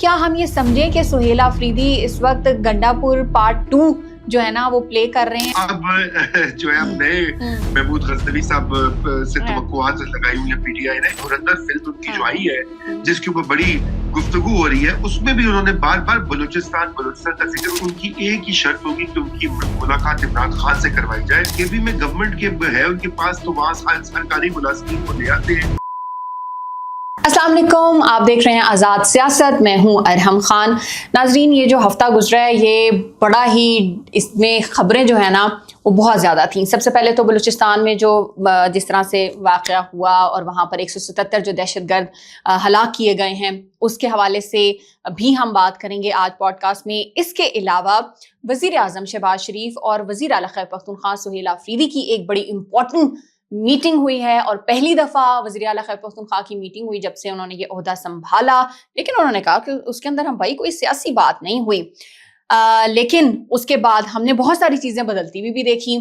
क्या हम ये समझें कि सुहेल आफरीदी इस वक्त गंडापुर पार्ट 2 जो है ना वो प्ले कर रहे हैं? अब जो है हमने महमूद गजनवी साहब से तवक्कुआत लगाई हुई है पीटीआई ने। धुरंधर फिल्म उनकी जो आई है जिसके ऊपर बड़ी गुफ्तगू हो रही है, उसमें भी उन्होंने बार बार बलूचिस्तान का जिक्र। उनकी एक ही शर्त होगी कि उनकी मुलाकात इमरान खान से करवाई जाए। केबी में गवर्नमेंट के है उनके पास, तो वहाँ सरकारी मुलाजिमीन को ले आते हैं। अस्सलाम वालेकुम, आप देख रहे हैं आज़ाद सियासत। मैं हूं अरहम खान। नाजरीन, ये जो हफ्ता गुजरा है ये बड़ा ही, इसमें खबरें जो है ना वो बहुत ज़्यादा थी। सबसे पहले तो बलूचिस्तान में जो जिस तरह से वाक़या हुआ और वहाँ पर 177 जो दहशतगर्द हलाक किए गए हैं उसके हवाले से भी हम बात करेंगे आज पॉडकास्ट में। इसके अलावा वज़ीर आज़म शहबाज शरीफ और वज़ीर आला खैबर पख्तूनख्वा सुहेल आफरीदी की एक बड़ी इंपॉर्टेंट मीटिंग हुई है और पहली दफा वज़ीर आला खैबर पख्तूनख्वा की मीटिंग हुई जब से उन्होंने ये ओहदा संभाला। लेकिन उन्होंने कहा कि उसके अंदर हम भाई कोई सियासी बात नहीं हुई। लेकिन उसके बाद हमने बहुत सारी चीजें बदलती हुई भी देखी।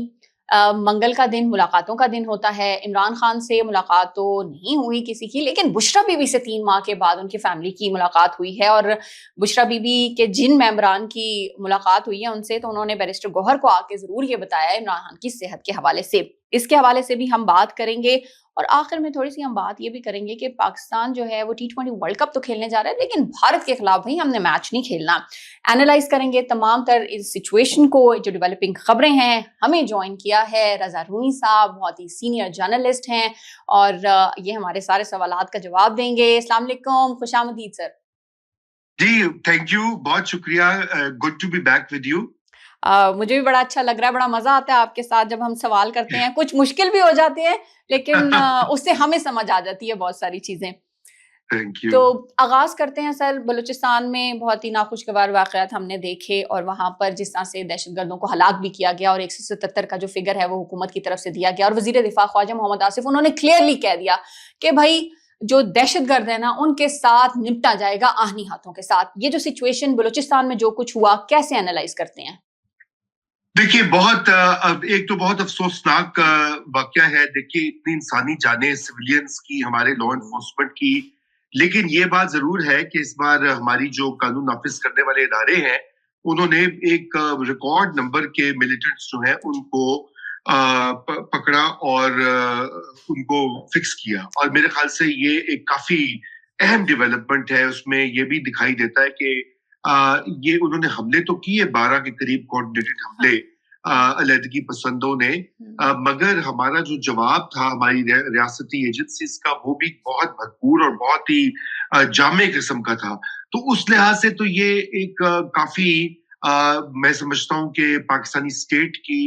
मंगल का दिन मुलाकातों का दिन होता है। इमरान खान से मुलाकात तो नहीं हुई किसी की, लेकिन बुशरा बीबी से 3 माह के बाद उनकी फैमिली की मुलाकात हुई है। और बुशरा बीबी के जिन मेंबरान की मुलाकात हुई है उनसे तो उन्होंने बैरिस्टर गौहर को आके जरूर ये बताया इमरान खान की सेहत के हवाले से। इसके हवाले से भी हम बात करेंगे और आखिर में थोड़ी सी हम बात ये भी करेंगे कि पाकिस्तान जो है वो T20 वर्ल्ड कप तो खेलने जा रहा है, लेकिन भारत के खिलाफ भाई हमने मैच नहीं खेलना। एनालाइज करेंगे तमाम तर इस सिचुएशन को, जो डेवलपिंग खबरें हैं। हमें ज्वाइन किया है रजा रूमी साहब, बहुत ही सीनियर जर्नलिस्ट हैं और ये हमारे सारे सवालात का जवाब देंगे। अस्सलाम वालेकुम, खुशामदीद सर। जी थैंक यू, बहुत शुक्रिया, good to be back with you. मुझे भी बड़ा अच्छा लग रहा है, बड़ा मजा आता है आपके साथ जब हम सवाल करते हैं। कुछ मुश्किल भी हो जाते हैं लेकिन उससे हमें समझ आ जाती है बहुत सारी चीजें। Thank you. तो आगाज करते हैं सर। बलूचिस्तान में बहुत ही नाखुशगवार वाकयात हमने देखे और वहां पर जिस तरह से दहशतगर्दों को हलाक भी किया गया और 177 का जो फिगर है वो हुकूमत की तरफ से दिया गया। और वजीर दिफा ख्वाजा मोहम्मद आसिफ उन्होंने क्लियरली कह दिया कि भाई जो दहशतगर्द है ना उनके साथ निपटा जाएगा आहनी हाथों के साथ। ये जो सिचुएशन बलूचिस्तान में जो कुछ हुआ, कैसे एनालाइज करते हैं? देखिए, एक तो बहुत अफसोसनाक वाकया है। देखिए, इतनी इंसानी जानें सिविलियंस की, हमारे लॉ एनफोर्समेंट की, लेकिन ये बात जरूर है कि इस बार हमारी जो कानून नाफिज करने वाले इदारे हैं उन्होंने एक रिकॉर्ड नंबर के मिलिटेंट्स जो हैं उनको पकड़ा और उनको फिक्स किया। और मेरे ख्याल से ये एक काफी अहम डेवलपमेंट है। उसमें ये भी दिखाई देता है कि ये उन्होंने हमले तो किए, 12 के करीब कोऑर्डिनेटेड हमले अलहदगी पसंदों ने, मगर हमारा जो जवाब था हमारी रियासती एजेंसीज का वो भी बहुत भरपूर और बहुत ही जामे किस्म का था। तो उस लिहाज से तो ये एक काफी मैं समझता हूँ कि पाकिस्तानी स्टेट की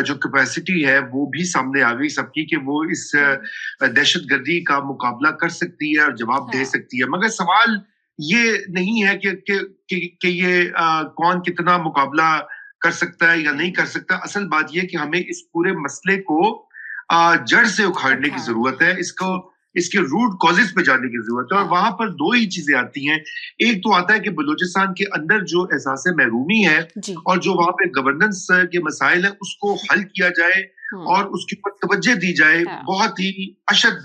जो कैपेसिटी है वो भी सामने आ गई सबकी, कि वो इस दहशतगर्दी का मुकाबला कर सकती है और जवाब दे सकती है। मगर सवाल ये नहीं है कि ये कौन कितना मुकाबला कर सकता है या नहीं कर सकता। असल बात यह कि हमें इस पूरे मसले को जड़ से उखाड़ने की जरूरत है, इसके रूट कॉजेज पे जाने की जरूरत है। और वहां पर 2 ही चीजें आती हैं। एक तो आता है कि बलूचिस्तान के अंदर जो एहसास महरूमी है और जो वहां पे गवर्नेंस के मसाइल है उसको हल किया जाए और उसके ऊपर तवज्जो दी जाए बहुत ही अशद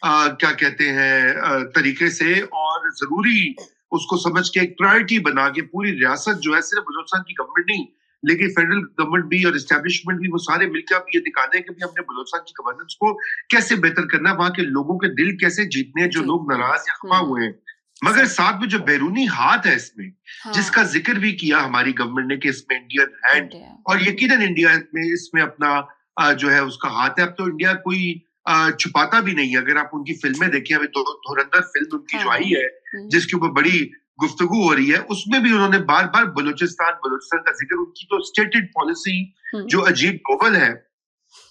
क्या कहते हैं तरीके से, और जरूरी उसको समझ के एक प्रायोरिटी बना के पूरी रियासत जो है, सिर्फ बलूचिस्तान की गवर्नमेंट नहीं लेकिन फेडरल गवर्नमेंट भी और एस्टेब्लिशमेंट भी, वो सारे मिलकर अब ये दिखाते हैं कि भी हमने बलूचिस्तान की गवर्नेंस को कैसे बेहतर करना है, वहां के लोगों के दिल कैसे जीतने हैं जो लोग नाराज या खफा हुए हैं। मगर साथ में जो बैरूनी हाथ है इसमें, जिसका जिक्र भी किया हमारी गवर्नमेंट ने कि इसमें इंडियन हैंड, और यकीनन इंडिया में इसमें अपना जो है उसका हाथ है। अब तो इंडिया कोई छुपाता भी नहीं है। अगर आप उनकी फिल्में देखें, अभी धुरंधर फिल्म उनकी जो आई है जिसके ऊपर बड़ी गुफ्तगू हो रही है, उसमें भी उन्होंने बार बार बलूचिस्तान का जिक्र, उनकी तो स्टेटेड पॉलिसी जो अजीब ग्लोबल है।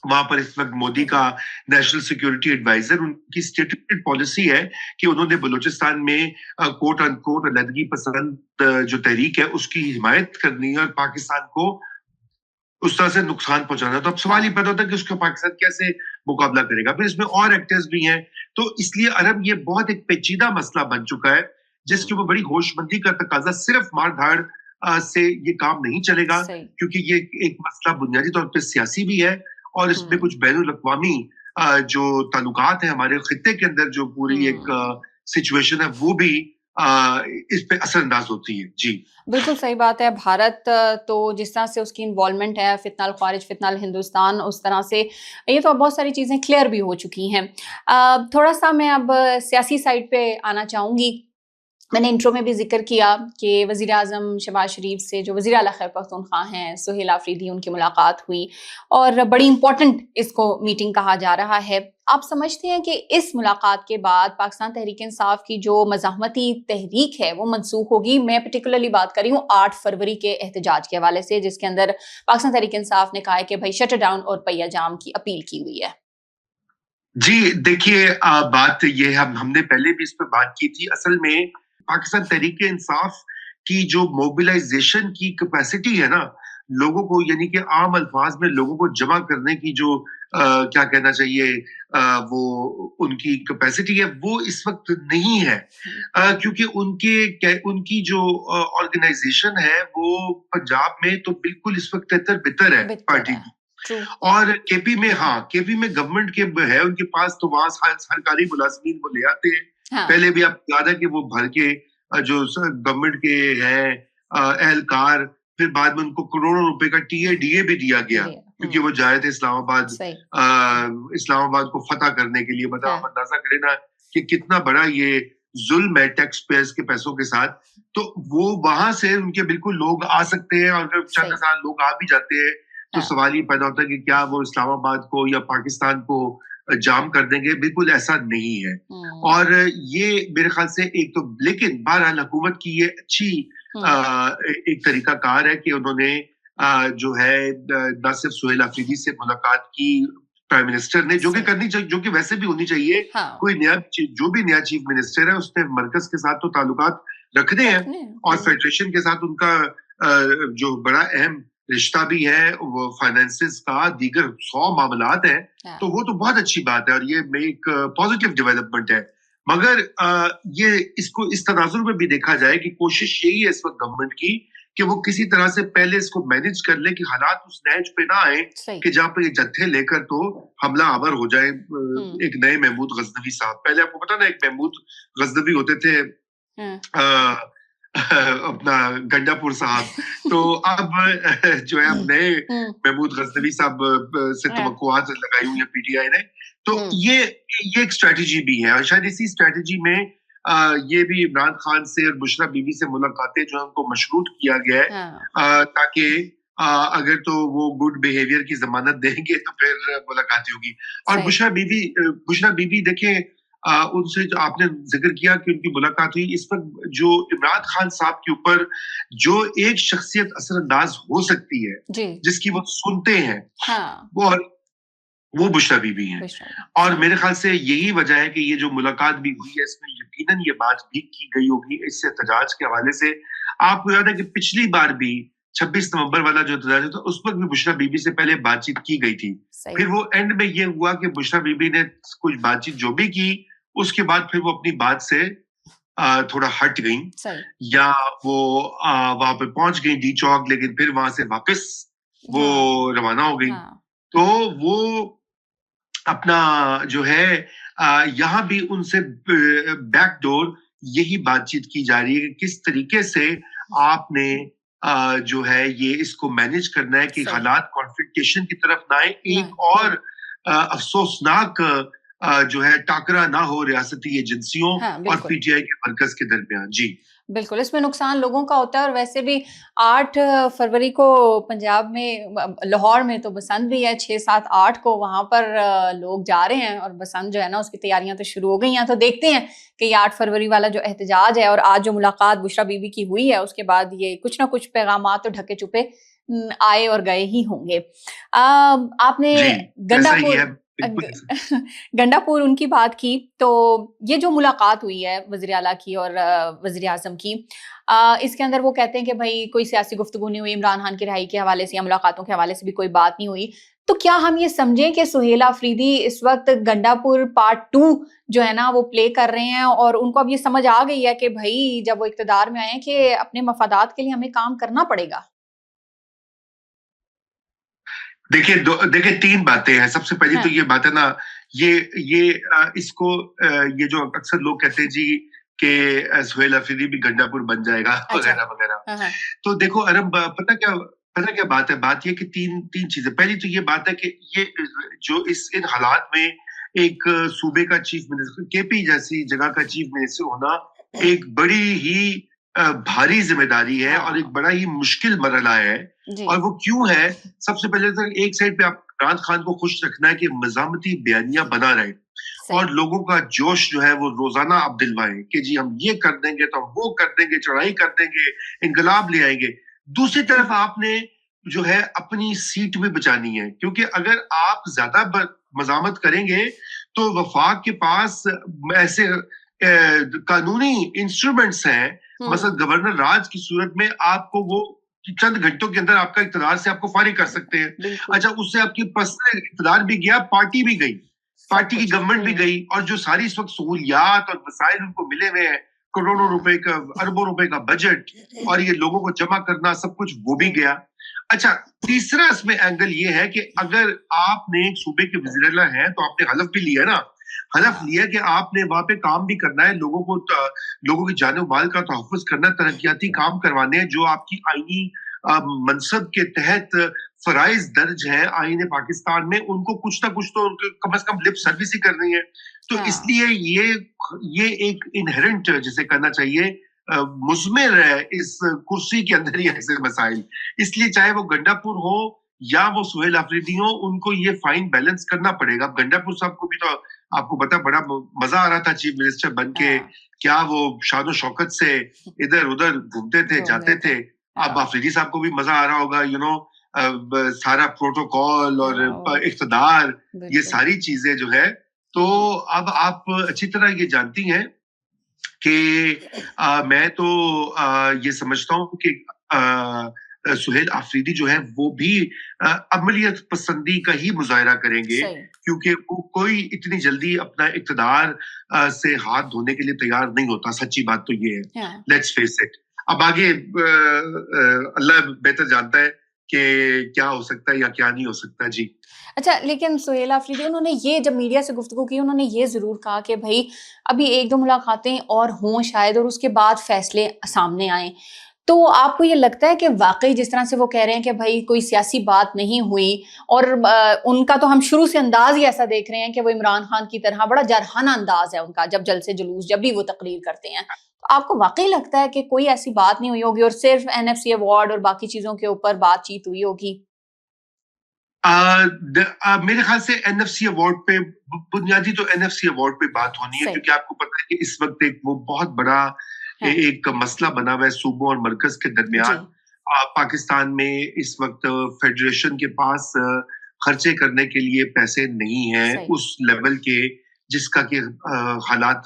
वहां पर इस वक्त मोदी का नेशनल सिक्योरिटी एडवाइजर, उनकी स्टेटेड पॉलिसी है कि उन्होंने बलूचिस्तान में कोट अनकोट अलहदगी पसंद जो तहरीक है उसकी हिमायत करनी है और पाकिस्तान को उस तरह से नुकसान पहुंचाना। तो अब सवाल ही पैदा होता है कि उसका पाकिस्तान कैसे मुकाबला करेगा। फिर इसमें और एक्टर्स भी हैं, तो इसलिए अरब ये बहुत एक पेचीदा मसला बन चुका है जिसके ऊपर बड़ी होशमंदी का तकाजा। सिर्फ मार धाड़ से ये काम नहीं चलेगा, क्योंकि ये एक मसला बुनियादी तौर पर सियासी भी है और इसमें कुछ बैनुल अक़वामी जो ताल्लुकात है हमारे खित्ते के अंदर, जो पूरी एक सिचुएशन है वो भी इस पे असरअंदाज होती है। जी बिल्कुल सही बात है। भारत तो जिस तरह से उसकी इन्वॉल्वमेंट है फितनल ख़ारिज, फितनल हिंदुस्तान, उस तरह से ये तो बहुत सारी चीज़ें क्लियर भी हो चुकी हैं। थोड़ा-सा मैं अब सियासी साइड पे आना चाहूँगी। मैंने इंट्रो में भी ज़िक्र किया कि वज़ीर-ए-आज़म शहबाज शरीफ से जो वज़ीर आला खैबर पख्तूनख्वा हैं, सुहेल आफरीदी, उनकी मुलाकात हुई और बड़ी इम्पोर्टेंट इसको मीटिंग कहा जा रहा है। आप समझते हैं कि इस मुलाकात के बाद पाकिस्तान तहरीक-ए-इंसाफ की जो मज़ाहमती तहरीक है, वो मनसूख होगी? मैं पर्टिकुलरली बात कर रही हूँ 8 फरवरी के एहतजाज के हवाले से, जिसके अंदर पाकिस्तान तहरीक-ए-इंसाफ ने कहा है कि भई शटर डाउन और पहिया जाम की अपील की हुई है। जी, देखिए बात ये हमने पहले भी इस पे बात की थी। असल में पाकिस्तान तहरीक-ए-इंसाफ की जो मोबिलाइजेशन की कैपेसिटी है ना, लोगों को यानी कि आम अल्फाज में लोगों को जमा करने की जो क्या कहना चाहिए वो उनकी कैपेसिटी है, वो इस वक्त नहीं है। क्योंकि उनकी जो ऑर्गेनाइजेशन है वो पंजाब में तो बिल्कुल इस वक्त तितर-बितर है पार्टी की। और केपी में केपी में गवर्नमेंट के है उनके पास, तो वहां सरकारी मुलाजमीन वो ले आते हैं। हाँ। पहले भी आपको याद है कि वो भर के जो गवर्नमेंट के हैं एहलकार, फिर बाद में उनको करोड़ों रुपए का टीए भी दिया गया क्योंकि वो जाए थे इस्लामाबाद इस्लामाबाद को फतह करने के लिए। मतलब आप अंदाजा करें ना कि कितना बड़ा ये जुल्म है टैक्स पेयर्स के पैसों के साथ। तो वो वहां से उनके बिल्कुल लोग आ सकते हैं, और अगर चंद हजार लोग आ भी जाते हैं तो सवाल ये पैदा होता है कि क्या वो इस्लामाबाद को या पाकिस्तान को जाम कर देंगे। बिल्कुल ऐसा नहीं है। और ये मेरे ख्याल से एक तो, लेकिन बहरहाल हुकूमत की ये अच्छी एक तरीका कार है कि उन्होंने जो है न सिर्फ सुहेल आफरीदी से मुलाकात की प्राइम मिनिस्टर ने, जो कि करनी चाहिए, जो कि वैसे भी होनी चाहिए। कोई जो भी नया चीफ मिनिस्टर है उसने मरकज के साथ तो ताल्लुकात रखने हैं, और फेडरेशन के साथ उनका जो बड़ा अहम रिश्ता भी है, वो फाइनेंसेस का, दीगर 100 मामलात हैं, तो वो तो बहुत अच्छी बात है और ये एक पॉजिटिव डेवलपमेंट है। मगर ये इसको इस तनाजुर में भी देखा जाए कि कोशिश यही है इस वक्त गवर्नमेंट की कि वो किसी तरह से पहले इसको मैनेज कर ले कि हालात उस नहज पे ना आए कि जहाँ पे ये जत्थे लेकर तो हमला आवर हो जाए एक नए महमूद गजनवी साहब। पहले आपको पता ना, एक महमूद गजनवी होते थे अपना गंडापुर साहब, तो अब जो है अब नए महमूद गजनवी साहब से तवक्कुआत लगाई हुई है पीटीआई ने। तो ये एक स्ट्रेटजी भी है, और शायद इसी स्ट्रेटजी में ये भी इमरान खान से और बुशरा बीबी से मुलाकातें जो है उनको मशरूत किया गया है ताकि अगर तो वो गुड बिहेवियर की जमानत देंगे तो फिर मुलाकातें होगी। और बुशरा बीबी देखें, उनसे जो आपने जिक्र किया कि उनकी मुलाकात हुई, इस वक्त जो इमरान खान साहब के ऊपर जो एक शख्सियत असरअंदाज हो सकती है जिसकी वो सुनते हैं, वो बुशरा बीबी है। और मेरे ख्याल से यही वजह है कि ये जो मुलाकात भी हुई है इसमें यकीनन ये बात भी की गई होगी इस एहतजाज के हवाले से। आपको याद है कि पिछली बार भी 26 नवंबर वाला जो एहतजाज था उस वक्त भी बुशरा बीबी से पहले बातचीत की गई थी। फिर वो एंड में ये हुआ कि बुशरा बीबी ने कुछ बातचीत जो भी की, उसके बाद फिर वो अपनी बात से थोड़ा हट गई, या वो वहां पे पहुंच गई डी चौक, लेकिन फिर वहां से वापस वो रवाना हो गई। तो वो अपना जो है यहाँ भी उनसे बैकडोर यही बातचीत की जा रही है कि किस तरीके से आपने जो है ये इसको मैनेज करना है कि हालात कॉन्फ्लिक्टेशन की तरफ ना आए, एक और अफसोसनाक जो है टाकरा ना हो रियासती एजेंसियों और पीटीआई के मरकज के दरमियान। जी बिल्कुल, इसमें नुकसान लोगों का होता है। और वैसे भी 8 फरवरी को पंजाब में, लाहौर में तो बसंत भी है, 6, 7, 8 को वहां पर लोग जा रहे हैं और बसंत जो है ना उसकी तैयारियां तो शुरू हो गई हैं। तो देखते हैं कि ये 8 फरवरी वाला जो एहतजाज है और आज जो मुलाकात बुशरा बीबी की हुई है उसके बाद ये कुछ ना कुछ पैगामात तो ढके छुपे आए और गए ही होंगे। आपने गंडापुर उनकी बात की, तो ये जो मुलाकात हुई है वज़ीर आला की और वज़ीर आज़म की, इसके अंदर वो कहते हैं कि भाई कोई सियासी गुफ्तगू नहीं हुई, इमरान खान की रिहाई के हवाले से या मुलाकातों के हवाले से भी कोई बात नहीं हुई। तो क्या हम ये समझें कि सुहेल आफरीदी इस वक्त गंडापुर पार्ट 2 जो है ना वो प्ले कर रहे हैं और उनको अब ये समझ आ गई है कि भाई जब वो इक़्तिदार में आए हैं कि अपने मफादात के लिए हमें काम करना पड़ेगा? देखिए 3 बातें हैं। सबसे पहली तो ये बात है ना, ये इसको ये जो अक्सर लोग कहते हैं जी कि सुहेल अफरीदी भी गंडापुर बन जाएगा वगैरह वगैरह। हाँ। तो देखो अरब, पता क्या बात है, बात ये कि तीन चीजें। पहली तो ये बात है कि ये जो इन हालात में एक सूबे का चीफ मिनिस्टर, केपी जैसी जगह का चीफ मिनिस्टर होना एक बड़ी ही भारी जिम्मेदारी है और एक बड़ा ही मुश्किल मरहला है। और वो क्यों है? सबसे पहले तो एक साइड पे आप इमरान खान को खुश रखना है कि मज़ामती बयानियां बना रहे और लोगों का जोश जो है वो रोजाना आप दिलवाएं कि जी हम ये कर देंगे, तो हम वो कर देंगे, चढ़ाई कर देंगे, इनकलाब ले आएंगे। दूसरी तरफ आपने जो है अपनी सीट भी बचानी है, क्योंकि अगर आप ज्यादा मजामत करेंगे तो वफाक के पास ऐसे कानूनी इंस्ट्रूमेंट्स हैं, मसलन गवर्नर राज की सूरत में आपको वो चंद घंटों के अंदर आपका इक़्तिदार से आपको फारिग कर सकते हैं। अच्छा, उससे आपकी पर्सनल इक़्तिदार भी गया, पार्टी भी गई, पार्टी की गवर्नमेंट भी गई, और जो सारी इस वक्त सहूलियात और वसाइल उनको मिले हुए हैं, करोड़ों रुपए का, अरबों रुपए का बजट, और ये लोगों को जमा करना, सब कुछ वो भी गया। अच्छा, तीसरा इसमें एंगल ये है कि अगर आपने एक सूबे के वज़ीर-ए-आला हैं तो आपने हलफ भी लिया ना, हलफ लिया कि आपने वहां पे काम भी करना है, लोगों की जान माल का तहफ़्फ़ुज़ करना, तरक्याती काम करवाने हैं जो आपकी आईनी मनसब के तहत फराइज दर्ज है आईने पाकिस्तान में, उनको कुछ ना कुछ तो उनको कम से कम लिप सर्विस ही करनी है। तो इसलिए ये एक इनहेरेंट जिसे कहना चाहिए मुज़मिर है इस कुर्सी के अंदर ही ऐसे मसाइल। इसलिए चाहे वो गंडापुर हो या वो सुहेल अफरीदी हो, उनको ये फाइन बैलेंस करना पड़ेगा। अब गंडापुर साहब को भी तो आपको पता बड़ा मजा आ रहा था चीफ मिनिस्टर बन के, क्या वो शान शौकत से इधर उधर घूमते थे, जाते थे। अब अफरीदी साहब को भी मजा आ रहा होगा, सारा प्रोटोकॉल और इख्तिदार, ये सारी चीजें जो है। तो अब आप अच्छी तरह ये जानती हैं कि मैं तो ये समझता हूँ कि सुहेल अफरीदी जो है वो भी अमलियत पसंदी का ही मुजाहरा करेंगे, क्योंकि वो कोई इतनी जल्दी अपना इक़्तिदार से हाथ धोने के लिए तैयार नहीं होता। सच्ची बात तो ये है, लेट्स फेस इट। अब आगे अल्लाह बेहतर जानता है कि क्या हो सकता है या क्या नहीं हो सकता। जी अच्छा, लेकिन सुहेल अफरीदी उन्होंने ये जब मीडिया से गुफ्तगू की, उन्होंने ये ज़रूर कहा कि भाई अभी 1-2 मुलाकातें और हों शायद, और उसके बाद फैसले सामने आएँ। तो आपको ये लगता है कि वाक़ई जिस तरह से वो कह रहे हैं कि भाई कोई सियासी बात नहीं हुई, और उनका तो हम शुरू से अंदाज़ ही ऐसा देख रहे हैं कि वो इमरान खान की तरह बड़ा जरहाना अंदाज़ है उनका, जब जलसे जुलूस जब भी वो तकरीर करते हैं। तो आपको वाक़ई लगता है कि कोई ऐसी बात नहीं हुई होगी और सिर्फ एनएफसी अवार्ड और बाकी चीज़ों के ऊपर बातचीत हुई होगी? मेरे ख्याल से एनएफसी अवार्ड पे, बुनियादी तो एनएफसी अवार्ड पे बात होनी है, क्योंकि आपको पता है कि इस वक्त एक वो बहुत बड़ा एक मसला बना हुआ है सूबों और मरकज के दरमियान। पाकिस्तान में इस वक्त फेडरेशन के पास खर्चे करने के लिए पैसे नहीं है उस लेवल के जिसका कि हालात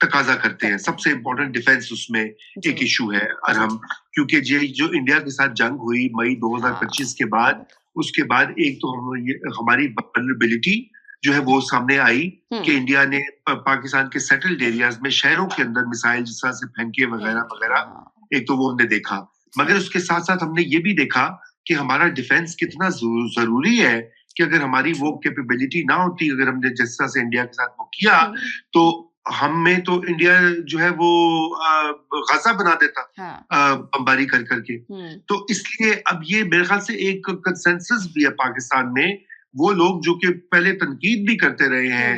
तकाजा करते हैं। सबसे इम्पोर्टेंट डिफेंस उसमें एक इशू है अरहम, क्योंकि जो इंडिया के साथ जंग हुई मई 2025 के बाद, उसके बाद एक तो हमारी वल्नरेबिलिटी जो है वो सामने आई कि इंडिया ने पाकिस्तान के सेटल्ड एरियाज में, शहरों के अंदर मिसाइल जिस तरह से फेंके वगैरह वगैरह, एक तो वो हमने देखा। मगर उसके साथ साथ हमने ये भी देखा कि हमारा डिफेंस कितना जरूरी है, कि अगर हमारी वो कैपेबिलिटी ना होती, अगर हमने जिस तरह से इंडिया के साथ वो किया, तो हमें तो इंडिया जो है वो गाजा बना देता बमबारी कर करके। तो इसलिए अब ये मेरे ख्याल से एक कंसेंसस भी है पाकिस्तान में, वो लोग जो कि पहले तनकीद भी करते रहे हैं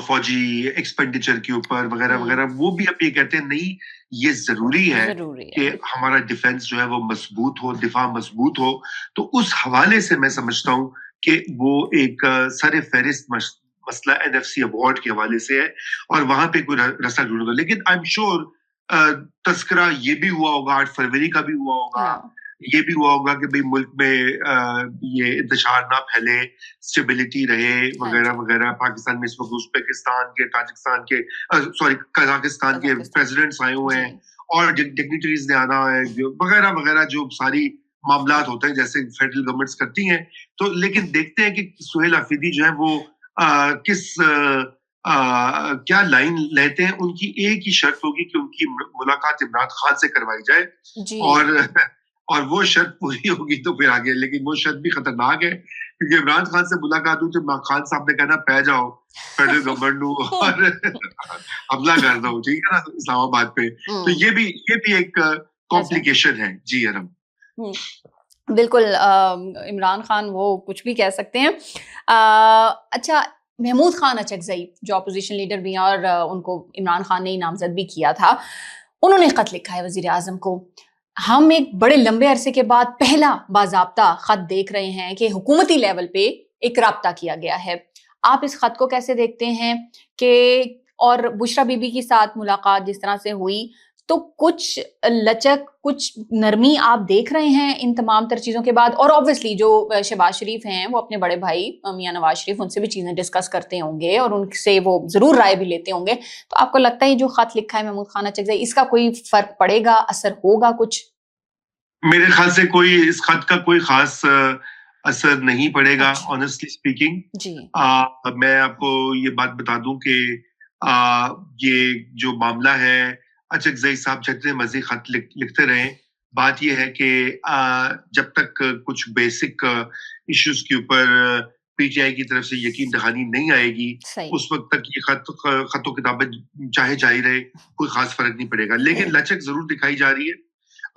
फौजी एक्सपेंडिचर के ऊपर वगैरह वगैरह, वो भी अब ये कहते हैं नहीं, ये जरूरी है कि हमारा डिफेंस जो है वो मजबूत हो, दिफा मजबूत हो। तो उस हवाले से मैं समझता हूँ कि वो एक सरे फहरिस्त मसला एनएफसी अवार्ड के हवाले से है, और वहां पे कोई रसा ढूंढ। लेकिन आई एम श्योर तस्करा ये भी हुआ होगा, 8 फरवरी का भी हुआ होगा, ये भी हुआ होगा कि भाई मुल्क में ये इंतशार ना फैले, स्टेबिलिटी रहे वगैरह वगैरह। पाकिस्तान में इस वक्त उज़्बेकिस्तान के, ताजिकिस्तान के, कजाकिस्तान के प्रेसिडेंट्स आए हुए हैं और डिग्निटरीज ने आना है वगैरह वगैरह, जो सारी मामलात होते हैं जैसे फेडरल गवर्नमेंट्स करती हैं। तो लेकिन देखते हैं कि सुहेल अफरीदी जो है वो क्या लाइन लेते हैं। उनकी एक ही शर्त होगी कि उनकी मुलाकात इमरान खान से करवाई जाए, और वो शर्त पूरी होगी तो फिर आगे। लेकिन वो शर्त भी खतरनाक है, क्योंकि इमरान खान से मुलाकात हुई तो इमरान खान साहब ने कहना पै जाओ फेडरल गवर्नमेंट और हमला कर दो, ठीक है ना, इस्लामाबाद पे। तो ये भी एक कॉम्प्लिकेशन है। जी अरम। बिल्कुल, इमरान खान वो कुछ भी कह सकते हैं। अच्छा, महमूद खान अचकजई जो अपोजिशन लीडर भी हैं और उनको इमरान खान ने ही नामजद भी किया था, उन्होंने खत लिखा है वजीर आजम को। हम एक बड़े लंबे अरसे के बाद पहला बाज़ाब्ता खत देख रहे हैं कि हुकूमती लेवल पे एक राब्ता किया गया है। आप इस खत को कैसे देखते हैं कि और बुशरा बीबी के साथ मुलाकात जिस तरह से हुई, तो कुछ लचक, कुछ नरमी आप देख रहे हैं इन तमाम तर चीज़ों के बाद? और ऑब्वियसली जो शहबाज शरीफ हैं वो अपने बड़े भाई मियां नवाज शरीफ, उनसे भी चीज़ें डिस्कस करते होंगे और उनसे वो ज़रूर राय भी लेते होंगे। तो आपको लगता है जो खत लिखा है महमूद खान अचकजई, इसका कोई फर्क पड़ेगा, असर होगा कुछ? मेरे ख्याल से कोई इस खत का कोई खास असर नहीं पड़ेगा, अच्छा। Honestly speaking. जी। मैं आपको ये बात बता दूं कि ये जो मामला है, अचकजई साहब जितने मर्जी खत लिखते रहे, बात ये है कि जब तक कुछ बेसिक इश्यूज के ऊपर पीटीआई की तरफ से यकीन दहानी नहीं आएगी, सही। उस वक्त तक ये खतों किताबें चाहे जारी रहे, कोई खास फर्क नहीं पड़ेगा। लेकिन लचक जरूर दिखाई जा रही है।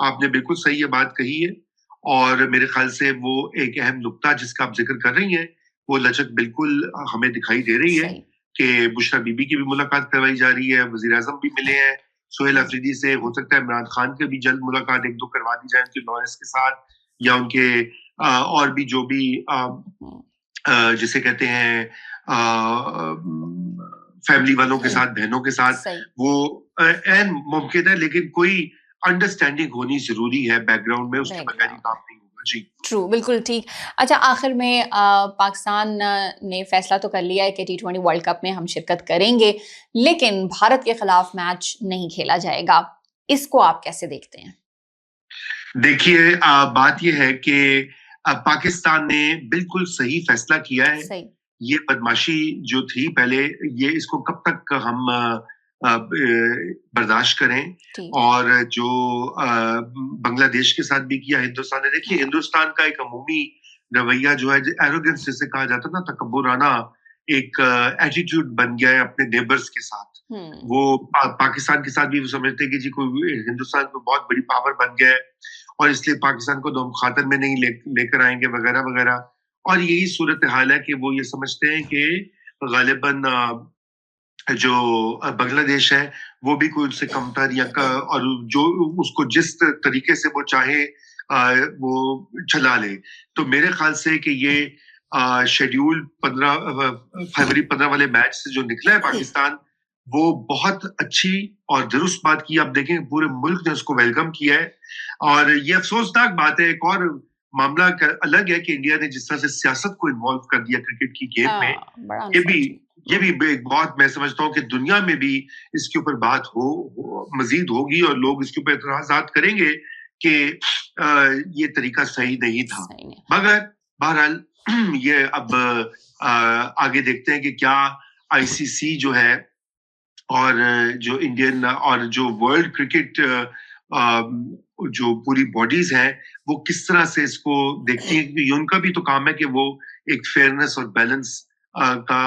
आपने बिल्कुल सही ये बात कही है, और मेरे ख्याल से वो एक अहम नुक्ता जिसका आप जिक्र कर रही हैं, वो लचक बिल्कुल हमें दिखाई दे रही है सही। कि बुशरा बीबी की भी मुलाकात करवाई जा रही है, वजीर आजम भी मिले हैं सोहेल अफरीदी से। हो सकता है इमरान खान की भी जल्द मुलाकात एक दो करवा दी जाए उनके लॉयर्स के साथ, या उनके और भी जो भी जिसे कहते हैं फैमिली वालों के साथ, बहनों के साथ, सही। वो एन मुमकिन है, लेकिन कोई अंडरस्टैंडिंग होनी जरूरी है बैकग्राउंड में, उसके बगैर ही काम नहीं होगा। जी ट्रू, बिल्कुल ठीक। अच्छा, आखिर में पाकिस्तान ने फैसला तो कर लिया है कि T20 वर्ल्ड कप में हम शिरकत करेंगे, लेकिन भारत के खिलाफ मैच नहीं खेला जाएगा। इसको आप कैसे देखते हैं? देखिए, बात यह है कि पाकिस्तान ने बिल्कुल सही फैसला किया है। सही। ये बदमाशी जो थी पहले, ये इसको कब तक हम बर्दाश्त करें? ठीक। और जो बांग्लादेश के साथ भी किया हिंदुस्तान ने, देखिए हिंदुस्तान का एक अमूमी रवैया जो है, एरोगेंस जिसे कहा जाता है ना, तकब्बुराना एक एटीट्यूड बन गया है अपने नेबर्स के साथ। वो पाकिस्तान के साथ भी वो समझते हैं कि जी कोई हिंदुस्तान को बहुत बड़ी पावर बन गया है और इसलिए पाकिस्तान को तो हम खातर में नहीं लेकर आएंगे वगैरह वगैरह। और यही सूरत हाल है कि वो ये समझते हैं कि गालिबन जो बांग्लादेश है वो भी कोई उससे कमतर या और जो उसको जिस तरीके से वो चाहे वो चला ले। तो मेरे ख्याल से कि ये शेड्यूल 15 वाले मैच से जो निकला है पाकिस्तान, वो बहुत अच्छी और दुरुस्त बात की। आप देखें पूरे मुल्क ने उसको वेलकम किया है, और ये अफसोसनाक बात है। एक और मामला अलग है कि इंडिया ने जिस तरह से सियासत को इन्वॉल्व कर दिया क्रिकेट की गेम में, ये भी एक बहुत, मैं समझता हूँ कि दुनिया में भी इसके ऊपर बात मजीद होगी और लोग इसके ऊपर एतराज़ात करेंगे कि ये तरीका सही नहीं था। मगर बहरहाल ये अब आगे देखते हैं कि क्या आईसीसी जो है और जो इंडियन और जो वर्ल्ड क्रिकेट जो पूरी बॉडीज हैं वो किस तरह से इसको देखती हैं, क्योंकि उनका भी तो काम है कि वो एक फेयरनेस और बैलेंस का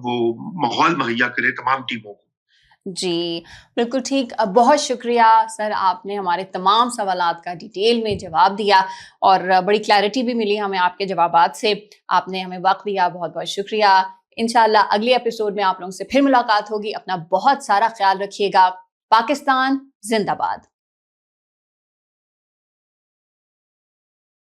वो माहौल मुहैया करे तमाम टीमों को। जी, बिल्कुल ठीक। बहुत शुक्रिया सर, आपने हमारे तमाम सवालात का डिटेल में जवाब दिया और बड़ी क्लैरिटी भी मिली हमें आपके जवाबात से। आपने हमें वक्त दिया, बहुत-बहुत शुक्रिया। इंशाल्लाह अगले एपिसोड में आप लोगों से फिर मुलाकात होगी। अपना बहुत सारा ख्याल रखिएगा। पाकिस्तान जिंदाबाद।